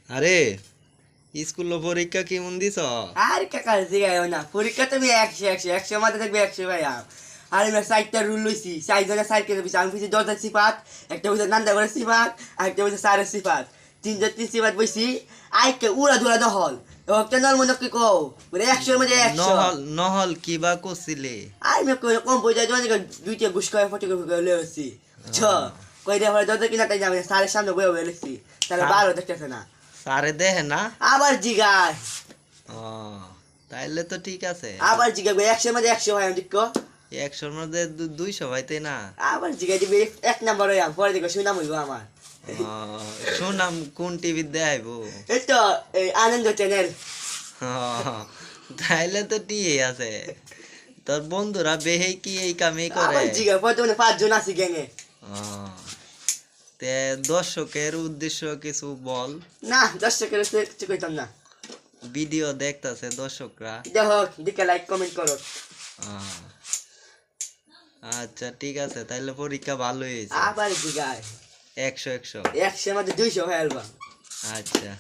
আরে স্কুল পরীক্ষা কেমন দিছ? আর কাকা জিগাইও না পরীক্ষা তুমি 100 মাঝে থাকবে 100 ভাই আর আমি 4টা রুল লইছি 4 জনের 4 কেজি পিছিয়ে আমি পিছিয়ে 10টা সিফাত একটা পিছিয়ে নান্দা করে সিফাত আর একটা পিছিয়ে 4 সিফাত 3 সিফাত বইছি আইকে উড়া ধুরা দহল একটা নল মনে কি কও মানে 100 মধ্যে 100 নহল নহল কিবা করছিলে? আমি কম পয়সা জনে দুইটা ঘুষ করে ফটো করে লইছি ছ কই দে হলে যত কিনা তাই যাবে স্যারের সামনে বইয়া বইয়া লইছি তাহলে ভালো দেখতেছে না সারে দেখে না? আবার জিগায় ও তাইলে তো ঠিক আছে। আবার জিগাবে 100 মধ্যে 100 হয় আমি দেখো 100-র মধ্যে 200 ভাইতে না? আবার জিগাই দিবি 1 নাম্বার হইয়া পরে দেখো সুনাম হইব আমার ও, শুনাম কোন টিভি দেখাইব? এই তো এই আনন্দ চ্যানেল তাইলে তো ঠিক আছে। তোর বন্ধুরা বেহে কি এই কামই করে? আবার জিগাই বর্তমানে 5 জন আছি গ্যাংয়ে ও, তে দর্শকের উদ্দেশ্য কিছু বল। না দর্শকের কিছু কইতাম না ভিডিও দেখতাছে দর্শকরা। দেখো দিকে লাইক কমেন্ট করো আহ, আচ্ছা ঠিক আছে, তাইলে পরীক্ষা ভালো হয়েছে। আবার জিগাই 100 100 মধ্যে 200 হয়ে আলবা আচ্ছা।